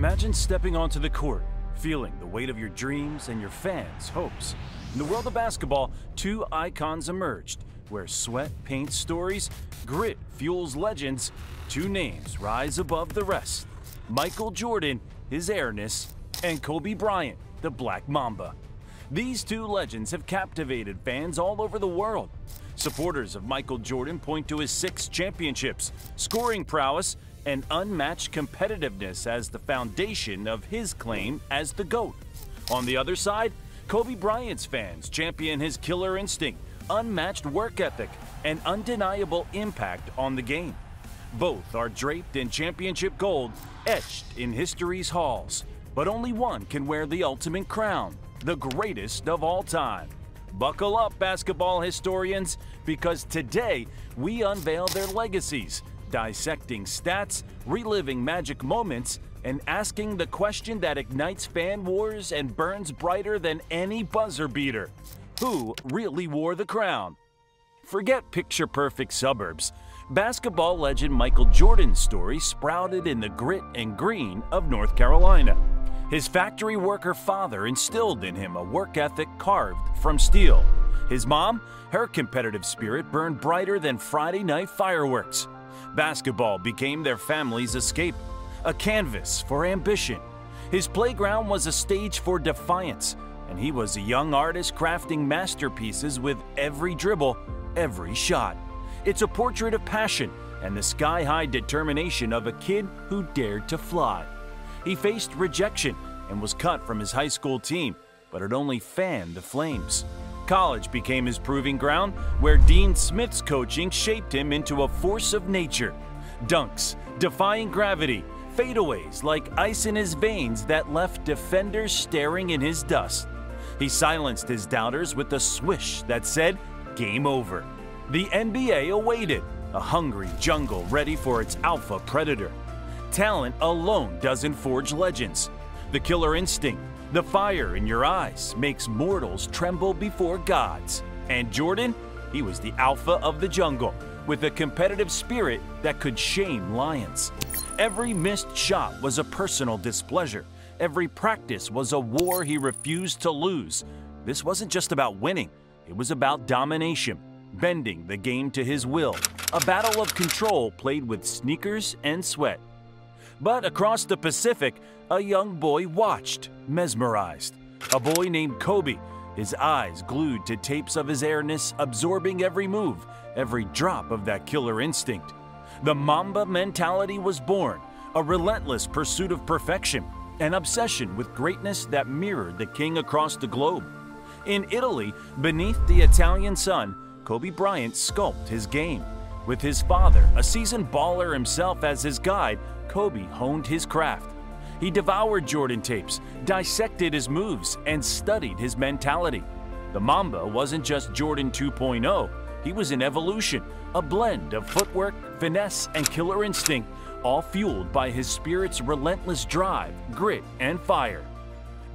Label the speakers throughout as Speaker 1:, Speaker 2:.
Speaker 1: Imagine stepping onto the court, feeling the weight of your dreams and your fans' hopes. In the world of basketball, two icons emerged, where sweat paints stories, grit fuels legends. Two names rise above the rest: Michael Jordan, his airness, and Kobe Bryant, the Black Mamba. These two legends have captivated fans all over the world. Supporters of Michael Jordan point to his 6 championships, scoring prowess, and unmatched competitiveness as the foundation of his claim as the GOAT. On the other side, Kobe Bryant's fans champion his killer instinct, unmatched work ethic, and undeniable impact on the game. Both are draped in championship gold, etched in history's halls. But only one can wear the ultimate crown, the greatest of all time. Buckle up, basketball historians, because today we unveil their legacies, dissecting stats, reliving magic moments, and asking the question that ignites fan wars and burns brighter than any buzzer beater: who really wore the crown? Forget picture-perfect suburbs. Basketball legend Michael Jordan's story sprouted in the grit and green of North Carolina. His factory worker father instilled in him a work ethic carved from steel. His mom, her competitive spirit burned brighter than Friday night fireworks. Basketball became their family's escape, a canvas for ambition. His playground was a stage for defiance, and he was a young artist crafting masterpieces with every dribble, every shot. It's a portrait of passion and the sky-high determination of a kid who dared to fly. He faced rejection and was cut from his high school team, but it only fanned the flames. College became his proving ground, where Dean Smith's coaching shaped him into a force of nature. Dunks, defying gravity, fadeaways like ice in his veins that left defenders staring in his dust. He silenced his doubters with a swish that said, "Game over." The NBA awaited, a hungry jungle ready for its alpha predator. Talent alone doesn't forge legends. The killer instinct, the fire in your eyes, makes mortals tremble before gods. And Jordan, he was the alpha of the jungle, with a competitive spirit that could shame lions. Every missed shot was a personal displeasure. Every practice was a war he refused to lose. This wasn't just about winning, it was about domination, bending the game to his will, a battle of control played with sneakers and sweat. But across the Pacific, a young boy watched, mesmerized. A boy named Kobe, his eyes glued to tapes of his airness, absorbing every move, every drop of that killer instinct. The Mamba mentality was born, a relentless pursuit of perfection, an obsession with greatness that mirrored the king across the globe. In Italy, beneath the Italian sun, Kobe Bryant sculpted his game. With his father, a seasoned baller himself, as his guide, Kobe honed his craft. He devoured Jordan tapes, dissected his moves, and studied his mentality. The Mamba wasn't just Jordan 2.0, he was an evolution, a blend of footwork, finesse, and killer instinct, all fueled by his spirit's relentless drive, grit, and fire.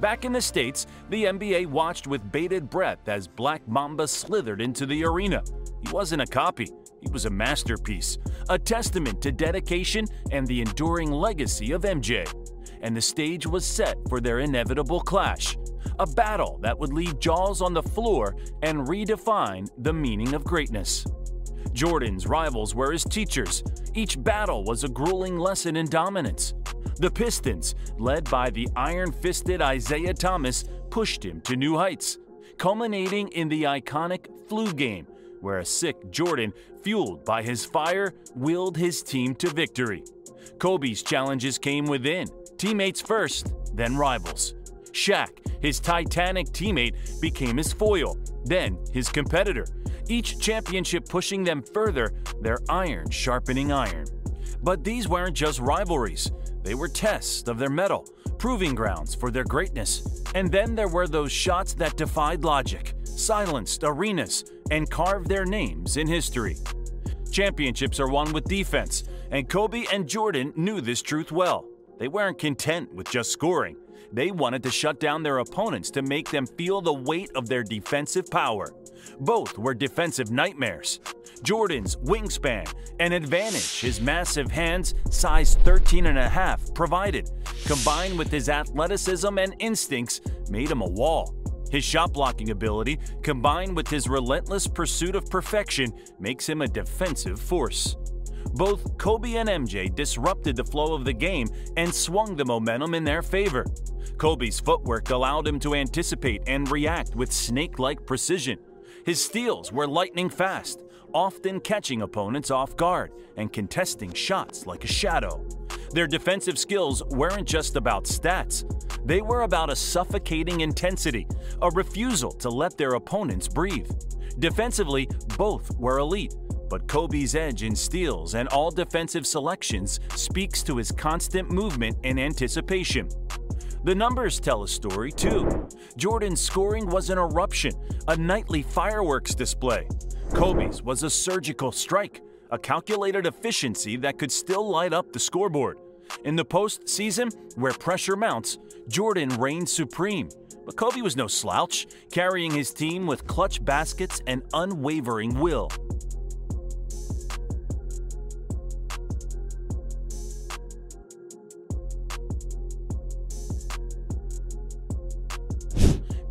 Speaker 1: Back in the States, the NBA watched with bated breath as Black Mamba slithered into the arena. He wasn't a copy. He was a masterpiece, a testament to dedication and the enduring legacy of MJ. And the stage was set for their inevitable clash, a battle that would leave jaws on the floor and redefine the meaning of greatness. Jordan's rivals were his teachers. Each battle was a grueling lesson in dominance. The Pistons, led by the iron-fisted Isaiah Thomas, pushed him to new heights, culminating in the iconic flu game, where a sick Jordan, fueled by his fire, willed his team to victory. Kobe's challenges came within, teammates first, then rivals. Shaq, his titanic teammate, became his foil, then his competitor, each championship pushing them further, their iron sharpening iron. But these weren't just rivalries. They were tests of their mettle, proving grounds for their greatness. And then there were those shots that defied logic, silenced arenas, and carved their names in history. Championships are won with defense, and Kobe and Jordan knew this truth well. They weren't content with just scoring. They wanted to shut down their opponents to make them feel the weight of their defensive power. Both were defensive nightmares. Jordan's wingspan and advantage his massive hands, size 13.5, provided, combined with his athleticism and instincts, made him a wall. His shot blocking ability, combined with his relentless pursuit of perfection, makes him a defensive force. Both Kobe and MJ disrupted the flow of the game and swung the momentum in their favor. Kobe's footwork allowed him to anticipate and react with snake-like precision. His steals were lightning fast, often catching opponents off guard and contesting shots like a shadow. Their defensive skills weren't just about stats. They were about a suffocating intensity, a refusal to let their opponents breathe. Defensively, both were elite, but Kobe's edge in steals and all defensive selections speaks to his constant movement and anticipation. The numbers tell a story too. Jordan's scoring was an eruption, a nightly fireworks display. Kobe's was a surgical strike, a calculated efficiency that could still light up the scoreboard. In the postseason, where pressure mounts, Jordan reigned supreme. But Kobe was no slouch, carrying his team with clutch baskets and unwavering will.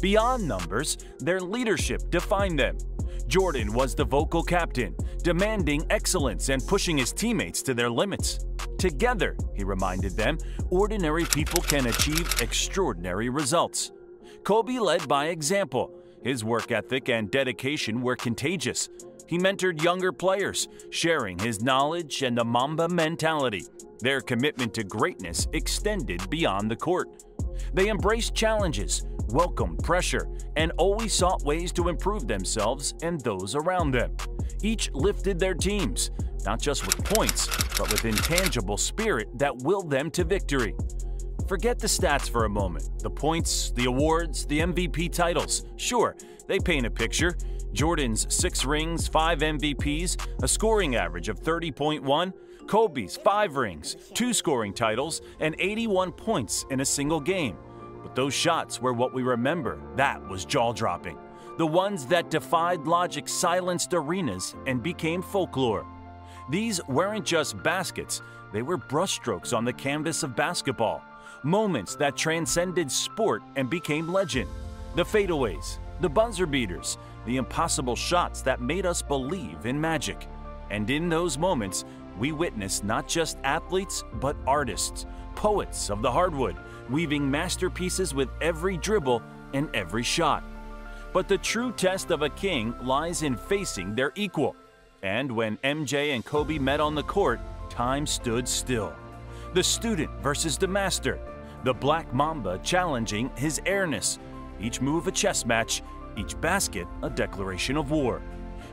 Speaker 1: Beyond numbers, their leadership defined them. Jordan was the vocal captain, demanding excellence and pushing his teammates to their limits. Together, he reminded them, ordinary people can achieve extraordinary results. Kobe led by example. His work ethic and dedication were contagious. He mentored younger players, sharing his knowledge and the Mamba mentality. Their commitment to greatness extended beyond the court. They embraced challenges, welcomed pressure, and always sought ways to improve themselves and those around them. Each lifted their teams, not just with points, but with intangible spirit that willed them to victory. Forget the stats for a moment. The points, the awards, the MVP titles. Sure, they paint a picture. Jordan's 6 rings, 5 MVPs, a scoring average of 30.1. Kobe's 5 rings, 2 scoring titles, and 81 points in a single game. But those shots were what we remember. That was jaw-dropping. The ones that defied logic, silenced arenas, and became folklore. These weren't just baskets, they were brushstrokes on the canvas of basketball. Moments that transcended sport and became legend. The fadeaways, the buzzer beaters, the impossible shots that made us believe in magic. And in those moments, we witnessed not just athletes, but artists, poets of the hardwood, weaving masterpieces with every dribble and every shot. But the true test of a king lies in facing their equal. And when MJ and Kobe met on the court, time stood still. The student versus the master, the Black Mamba challenging his airness. Each move a chess match, each basket a declaration of war.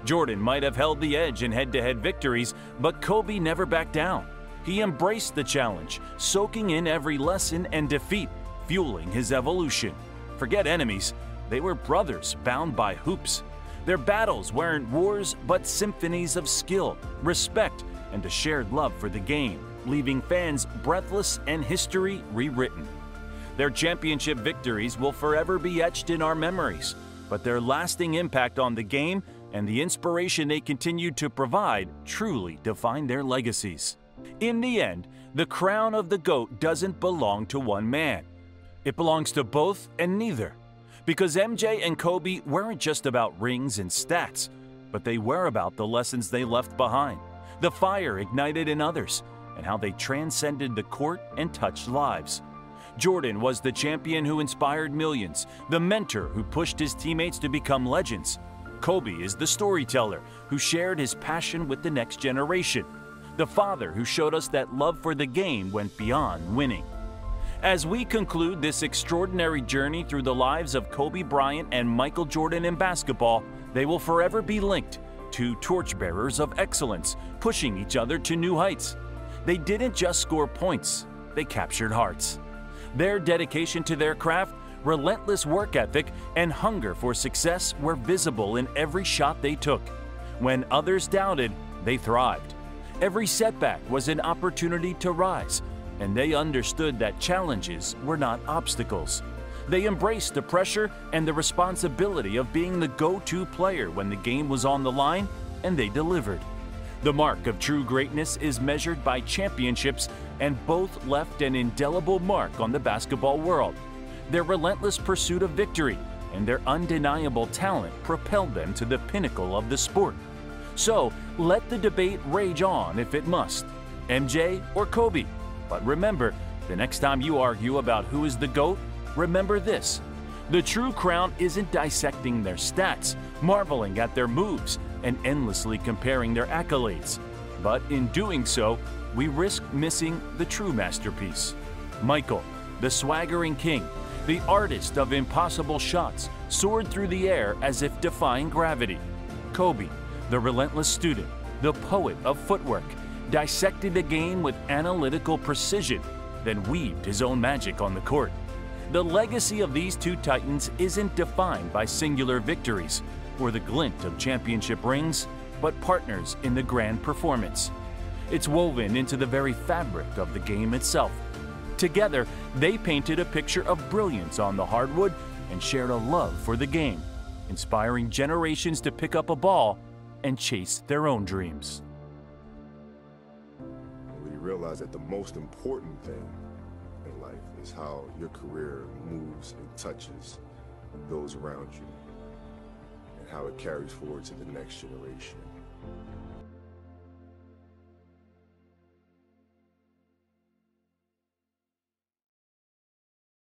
Speaker 1: Jordan might have held the edge in head-to-head victories, but Kobe never backed down. He embraced the challenge, soaking in every lesson and defeat, fueling his evolution. Forget enemies, they were brothers bound by hoops. Their battles weren't wars, but symphonies of skill, respect, and a shared love for the game, leaving fans breathless and history rewritten. Their championship victories will forever be etched in our memories, but their lasting impact on the game and the inspiration they continued to provide truly define their legacies. In the end, the crown of the GOAT doesn't belong to one man. It belongs to both and neither. Because MJ and Kobe weren't just about rings and stats, but they were about the lessons they left behind, the fire ignited in others, and how they transcended the court and touched lives. Jordan was the champion who inspired millions, the mentor who pushed his teammates to become legends. Kobe is the storyteller who shared his passion with the next generation, the father who showed us that love for the game went beyond winning. As we conclude this extraordinary journey through the lives of Kobe Bryant and Michael Jordan in basketball, they will forever be linked to torchbearers of excellence, pushing each other to new heights. They didn't just score points, they captured hearts. Their dedication to their craft, relentless work ethic, and hunger for success were visible in every shot they took. When others doubted, they thrived. Every setback was an opportunity to rise. and they understood that challenges were not obstacles. They embraced the pressure and the responsibility of being the go-to player when the game was on the line, and they delivered. The mark of true greatness is measured by championships, and both left an indelible mark on the basketball world. Their relentless pursuit of victory and their undeniable talent propelled them to the pinnacle of the sport. So, let the debate rage on if it must, MJ or Kobe. But remember, the next time you argue about who is the GOAT, remember this: the true crown isn't dissecting their stats, marveling at their moves, and endlessly comparing their accolades. But in doing so, we risk missing the true masterpiece. Michael, the swaggering king, the artist of impossible shots, soared through the air as if defying gravity. Kobe, the relentless student, the poet of footwork, dissected the game with analytical precision, then weaved his own magic on the court. The legacy of these two titans isn't defined by singular victories or the glint of championship rings, but partners in the grand performance. It's woven into the very fabric of the game itself. Together, they painted a picture of brilliance on the hardwood and shared a love for the game, inspiring generations to pick up a ball and chase their own dreams.
Speaker 2: We realize that the most important thing in life is how your career moves and touches those around you, and how it carries forward to the next generation.